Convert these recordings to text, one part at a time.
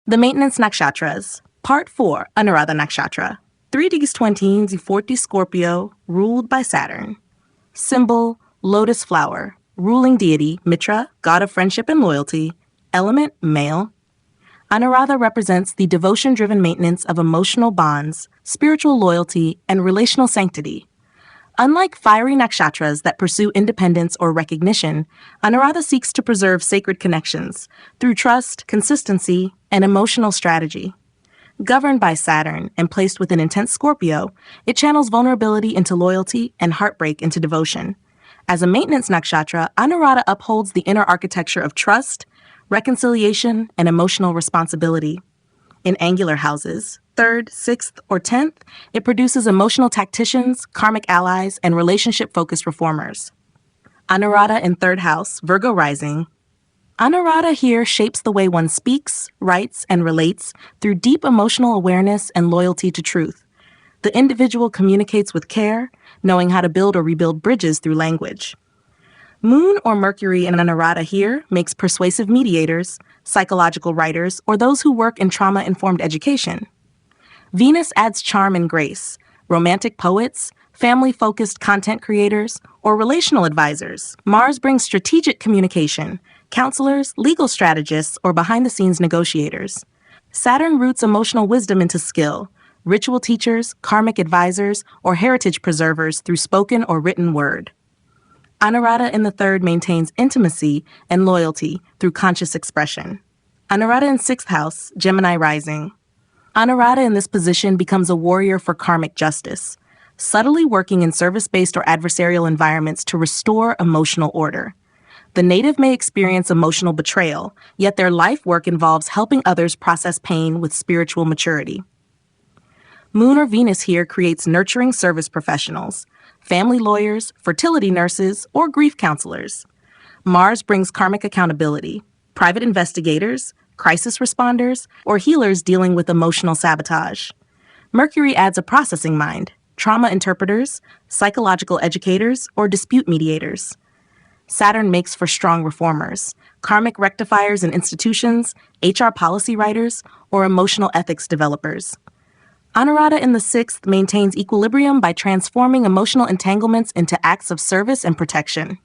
The Maintenance Nakshatras, Part 4, Anuradha Nakshatra. 3 40 Scorpio, ruled by Saturn. Symbol, lotus flower. Ruling deity, Mitra, god of friendship and loyalty. Element, male. Anuradha represents the devotion-driven maintenance of emotional bonds, spiritual loyalty, and relational sanctity. Unlike fiery nakshatras that pursue independence or recognition, Anuradha seeks to preserve sacred connections through trust, consistency, and emotional strategy. Governed by Saturn and placed within intense Scorpio, it channels vulnerability into loyalty and heartbreak into devotion. As a maintenance nakshatra, Anuradha upholds the inner architecture of trust, reconciliation, and emotional responsibility. In angular houses, 3rd, 6th, or 10th, it produces emotional tacticians, karmic allies, and relationship-focused reformers. Anuradha in 3rd house, Virgo rising. Anuradha here shapes the way one speaks, writes, and relates through deep emotional awareness and loyalty to truth. The individual communicates with care, knowing how to build or rebuild bridges through language. Moon or Mercury in Anuradha here makes persuasive mediators, psychological writers, or those who work in trauma-informed education. Venus adds charm and grace, romantic poets, family-focused content creators, or relational advisors. Mars brings strategic communication, counselors, legal strategists, or behind-the-scenes negotiators. Saturn roots emotional wisdom into skill, ritual teachers, karmic advisors, or heritage preservers through spoken or written word. Anuradha in the 3rd maintains intimacy and loyalty through conscious expression. Anuradha in 6th house, Gemini rising. Anuradha in this position becomes a warrior for karmic justice, subtly working in service-based or adversarial environments to restore emotional order. The native may experience emotional betrayal, yet their life work involves helping others process pain with spiritual maturity. Moon or Venus here creates nurturing service professionals, family lawyers, fertility nurses, or grief counselors. Mars brings karmic accountability, private investigators, crisis responders, or healers dealing with emotional sabotage. Mercury adds a processing mind, trauma interpreters, psychological educators, or dispute mediators. Saturn makes for strong reformers, karmic rectifiers in institutions, HR policy writers, or emotional ethics developers. Anuradha in the 6th maintains equilibrium by transforming emotional entanglements into acts of service and protection.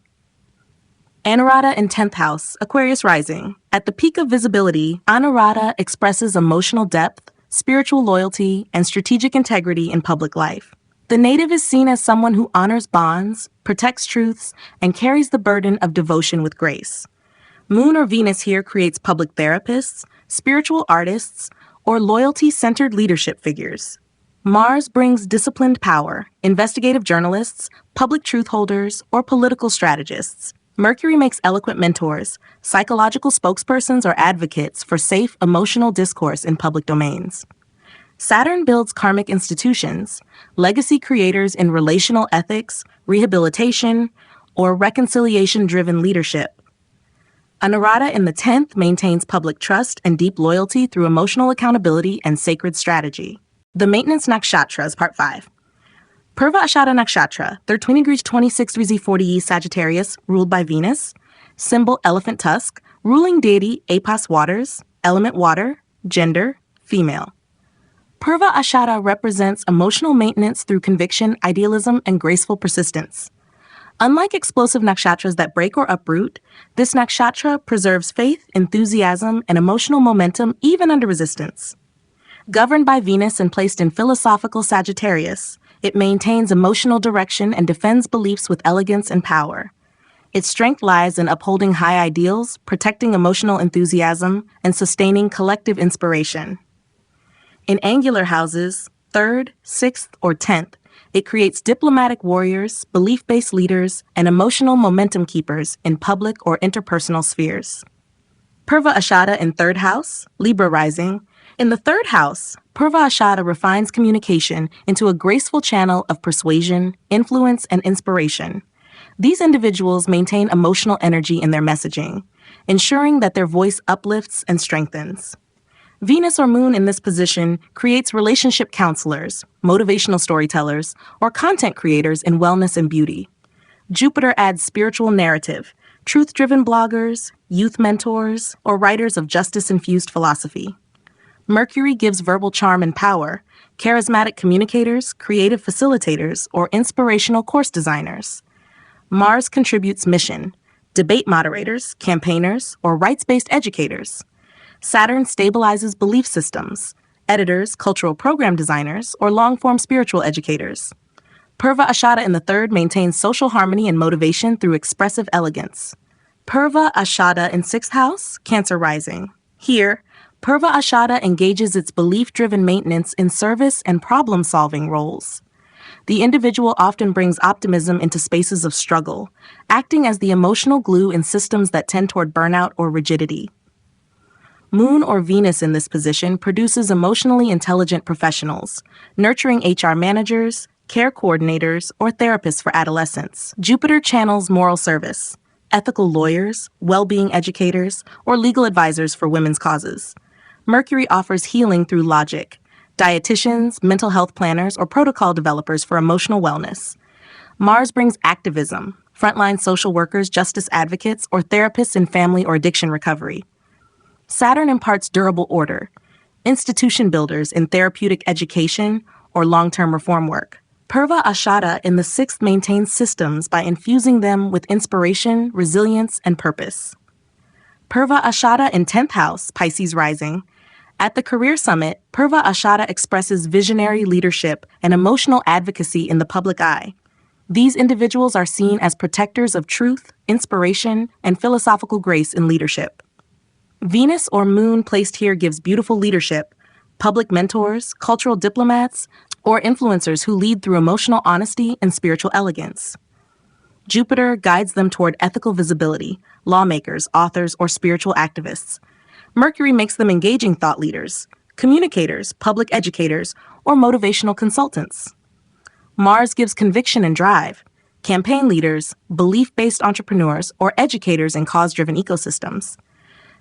Anuradha in 10th house, Aquarius rising. At the peak of visibility, Anuradha expresses emotional depth, spiritual loyalty, and strategic integrity in public life. The native is seen as someone who honors bonds, protects truths, and carries the burden of devotion with grace. Moon or Venus here creates public therapists, spiritual artists, or loyalty-centered leadership figures. Mars brings disciplined power, investigative journalists, public truth holders, or political strategists. Mercury makes eloquent mentors, psychological spokespersons, or advocates for safe, emotional discourse in public domains. Saturn builds karmic institutions, legacy creators in relational ethics, rehabilitation, or reconciliation-driven leadership. Anuradha in the 10th maintains public trust and deep loyalty through emotional accountability and sacred strategy. The Maintenance Nakshatras, Part 5. Purva Ashada Nakshatra, 13 26 40 Sagittarius, ruled by Venus. Symbol, elephant tusk. Ruling deity, Apas waters. Element, water. Gender, female. Purva Ashada represents emotional maintenance through conviction, idealism, and graceful persistence. Unlike explosive nakshatras that break or uproot, this nakshatra preserves faith, enthusiasm, and emotional momentum even under resistance. Governed by Venus and placed in philosophical Sagittarius, it maintains emotional direction and defends beliefs with elegance and power. Its strength lies in upholding high ideals, protecting emotional enthusiasm, and sustaining collective inspiration. In angular houses, 3rd, 6th, or 10th, it creates diplomatic warriors, belief-based leaders, and emotional momentum keepers in public or interpersonal spheres. Purva Ashada in 3rd house, Libra rising. In the 3rd house, Purva Ashada refines communication into a graceful channel of persuasion, influence, and inspiration. These individuals maintain emotional energy in their messaging, ensuring that their voice uplifts and strengthens. Venus or Moon in this position creates relationship counselors, motivational storytellers, or content creators in wellness and beauty. Jupiter adds spiritual narrative, truth-driven bloggers, youth mentors, or writers of justice-infused philosophy. Mercury gives verbal charm and power, charismatic communicators, creative facilitators, or inspirational course designers. Mars contributes mission, debate moderators, campaigners, or rights-based educators. Saturn stabilizes belief systems, editors, cultural program designers, or long-form spiritual educators. Purva Ashada in the third maintains social harmony and motivation through expressive elegance. Purva Ashada in sixth house, Cancer rising. Here, Purva Ashada engages its belief-driven maintenance in service and problem-solving roles. The individual often brings optimism into spaces of struggle, acting as the emotional glue in systems that tend toward burnout or rigidity. Moon or Venus in this position produces emotionally intelligent professionals, nurturing HR managers, care coordinators, or therapists for adolescents. Jupiter channels moral service, ethical lawyers, well-being educators, or legal advisors for women's causes. Mercury offers healing through logic, dietitians, mental health planners, or protocol developers for emotional wellness. Mars brings activism, frontline social workers, justice advocates, or therapists in family or addiction recovery. Saturn imparts durable order, institution builders in therapeutic education or long-term reform work. Purva Ashada in the sixth maintains systems by infusing them with inspiration, resilience, and purpose. Purva Ashada in 10th house, Pisces rising. At the Career Summit, Purva Ashada expresses visionary leadership and emotional advocacy in the public eye. These individuals are seen as protectors of truth, inspiration, and philosophical grace in leadership. Venus or Moon placed here gives beautiful leadership, public mentors, cultural diplomats, or influencers who lead through emotional honesty and spiritual elegance. Jupiter guides them toward ethical visibility, lawmakers, authors, or spiritual activists. Mercury makes them engaging thought leaders, communicators, public educators, or motivational consultants. Mars gives conviction and drive, campaign leaders, belief-based entrepreneurs, or educators in cause-driven ecosystems.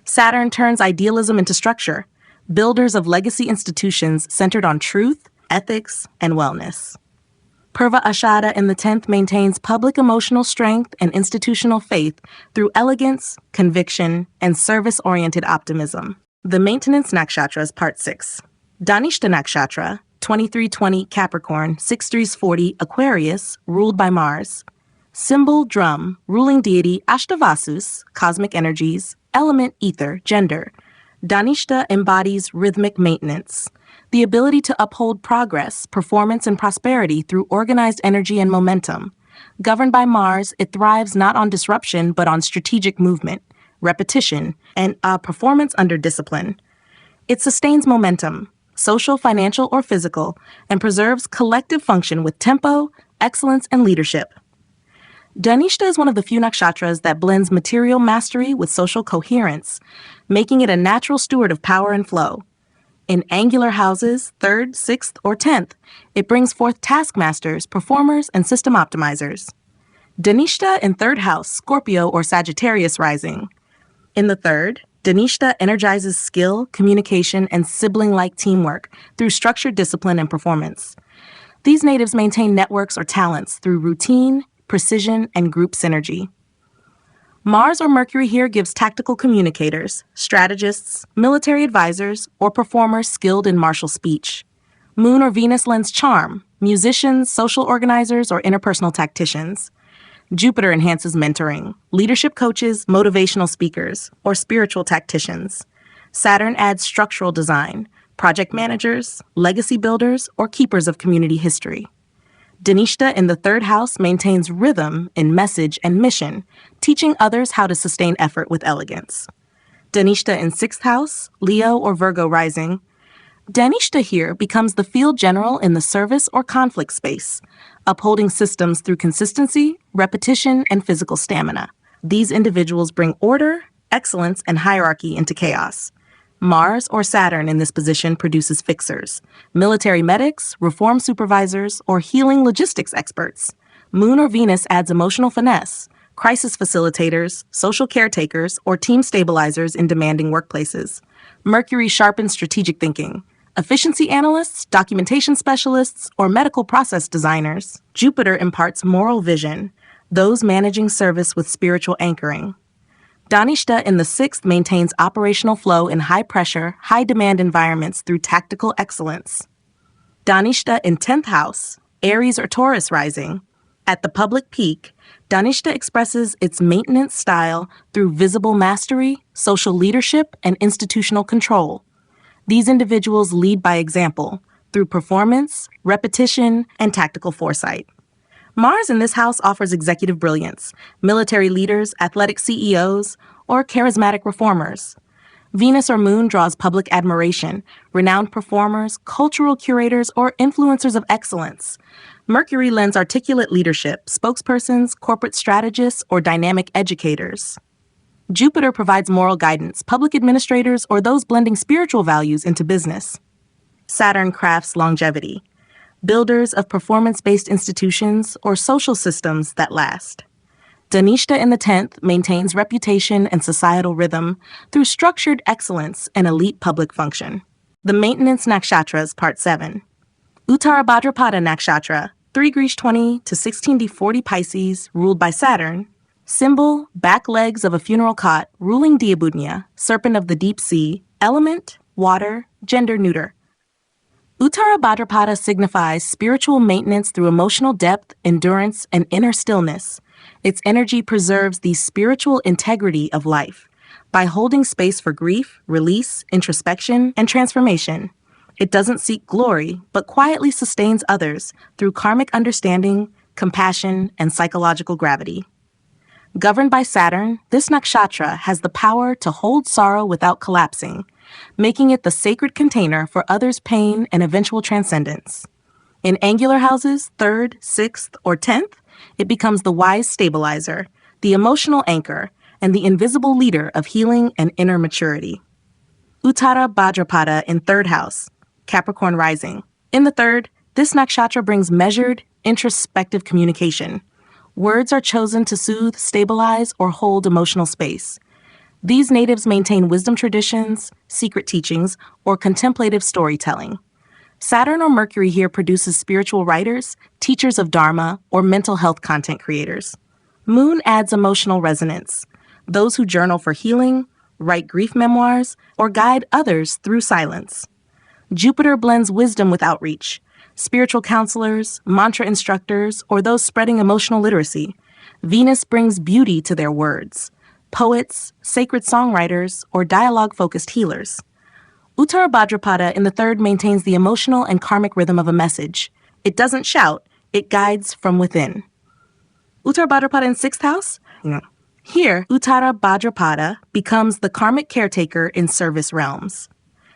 Saturn turns idealism into structure, builders of legacy institutions centered on truth, ethics, and wellness. Purva Ashada in the 10th maintains public emotional strength and institutional faith through elegance, conviction, and service-oriented optimism. The Maintenance Nakshatras Part 6. Dhanishta Nakshatra, 2320 Capricorn, 6340 Aquarius, ruled by Mars. Symbol drum, ruling deity Ashtavasus, cosmic energies, element ether, gender. Dhanishta embodies rhythmic maintenance, the ability to uphold progress, performance, and prosperity through organized energy and momentum. Governed by Mars, it thrives not on disruption but on strategic movement, repetition, and performance under discipline. It sustains momentum, social, financial, or physical, and preserves collective function with tempo, excellence, and leadership. Dhanishta is one of the few nakshatras that blends material mastery with social coherence, making it a natural steward of power and flow. In angular houses, 3rd, 6th, or 10th, it brings forth taskmasters, performers, and system optimizers. Dhanishta in 3rd house, Scorpio or Sagittarius rising. In the 3rd, Dhanishta energizes skill, communication, and sibling-like teamwork through structured discipline and performance. These natives maintain networks or talents through routine, precision, and group synergy. Mars or Mercury here gives tactical communicators, strategists, military advisors, or performers skilled in martial speech. Moon or Venus lends charm, musicians, social organizers, or interpersonal tacticians. Jupiter enhances mentoring, leadership coaches, motivational speakers, or spiritual tacticians. Saturn adds structural design, project managers, legacy builders, or keepers of community history. Dhanishta in the 3rd house maintains rhythm in message and mission, teaching others how to sustain effort with elegance. Dhanishta in 6th house, Leo or Virgo rising. Dhanishta here becomes the field general in the service or conflict space, upholding systems through consistency, repetition, and physical stamina. These individuals bring order, excellence, and hierarchy into chaos. Mars or Saturn in this position produces fixers, military medics, reform supervisors, or healing logistics experts. Moon or Venus adds emotional finesse, crisis facilitators, social caretakers, or team stabilizers in demanding workplaces. Mercury sharpens strategic thinking, efficiency analysts, documentation specialists, or medical process designers. Jupiter imparts moral vision, those managing service with spiritual anchoring. Dhanishta in the 6th maintains operational flow in high-pressure, high-demand environments through tactical excellence. Dhanishta in 10th house, Aries or Taurus rising. At the public peak, Dhanishta expresses its maintenance style through visible mastery, social leadership, and institutional control. These individuals lead by example, through performance, repetition, and tactical foresight. Mars in this house offers executive brilliance, military leaders, athletic CEOs, or charismatic reformers. Venus or Moon draws public admiration, renowned performers, cultural curators, or influencers of excellence. Mercury lends articulate leadership, spokespersons, corporate strategists, or dynamic educators. Jupiter provides moral guidance, public administrators, or those blending spiritual values into business. Saturn crafts longevity, builders of performance-based institutions or social systems that last. Dhanishta in the 10th maintains reputation and societal rhythm through structured excellence and elite public function. The Maintenance Nakshatras, Part 7. Uttara Bhadrapada Nakshatra, 3-20 to 16D40 Pisces, ruled by Saturn. Symbol, back legs of a funeral cot, ruling Diabudnya, serpent of the deep sea, element, water, gender neuter. Uttara Bhadrapada signifies spiritual maintenance through emotional depth, endurance, and inner stillness. Its energy preserves the spiritual integrity of life by holding space for grief, release, introspection, and transformation. It doesn't seek glory, but quietly sustains others through karmic understanding, compassion, and psychological gravity. Governed by Saturn, this nakshatra has the power to hold sorrow without collapsing, making it the sacred container for others' pain and eventual transcendence. In angular houses, 3rd, 6th, or 10th, it becomes the wise stabilizer, the emotional anchor, and the invisible leader of healing and inner maturity. Uttara Bhadrapada in 3rd house, Capricorn rising. In the 3rd, this nakshatra brings measured, introspective communication. Words are chosen to soothe, stabilize, or hold emotional space. These natives maintain wisdom traditions, secret teachings, or contemplative storytelling. Saturn or Mercury here produces spiritual writers, teachers of Dharma, or mental health content creators. Moon adds emotional resonance, those who journal for healing, write grief memoirs, or guide others through silence. Jupiter blends wisdom with outreach, spiritual counselors, mantra instructors, or those spreading emotional literacy. Venus brings beauty to their words, poets, sacred songwriters, or dialogue-focused healers. Uttara Bhadrapada in the 3rd maintains the emotional and karmic rhythm of a message. It doesn't shout, it guides from within. Uttara Bhadrapada in 6th house? Here, Uttara Bhadrapada becomes the karmic caretaker in service realms.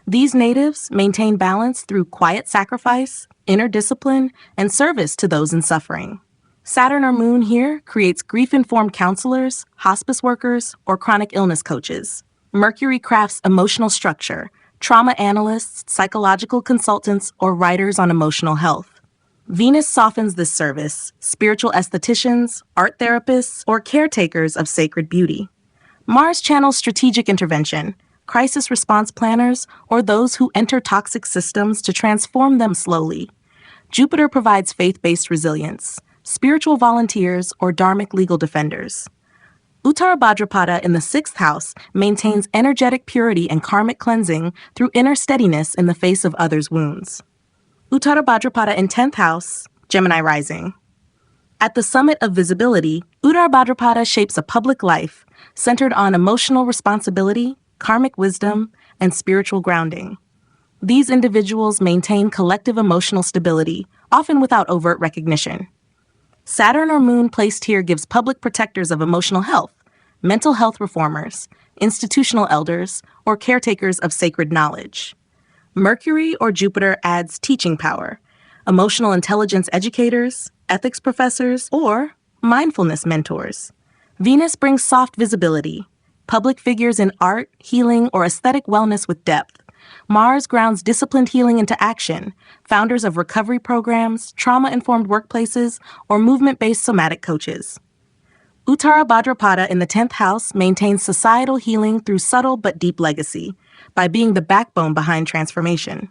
These natives maintain balance through quiet sacrifice, inner discipline, and service to those in suffering. Saturn or Moon here creates grief-informed counselors, hospice workers, or chronic illness coaches. Mercury crafts emotional structure, trauma analysts, psychological consultants, or writers on emotional health. Venus softens this service, spiritual estheticians, art therapists, or caretakers of sacred beauty. Mars channels strategic intervention, crisis response planners, or those who enter toxic systems to transform them slowly. Jupiter provides faith-based resilience, spiritual volunteers, or dharmic legal defenders. Uttara Bhadrapada in the 6th house maintains energetic purity and karmic cleansing through inner steadiness in the face of others' wounds. Uttara Bhadrapada in 10th house, Gemini rising. At the summit of visibility, Uttara Bhadrapada shapes a public life centered on emotional responsibility, karmic wisdom, and spiritual grounding. These individuals maintain collective emotional stability, often without overt recognition. Saturn or Moon placed here gives public protectors of emotional health, mental health reformers, institutional elders, or caretakers of sacred knowledge. Mercury or Jupiter adds teaching power, emotional intelligence educators, ethics professors, or mindfulness mentors. Venus brings soft visibility, public figures in art, healing, or aesthetic wellness with depth. Mars grounds disciplined healing into action, founders of recovery programs, trauma-informed workplaces, or movement-based somatic coaches. Uttara Bhadrapada in the 10th house maintains societal healing through subtle but deep legacy, by being the backbone behind transformation.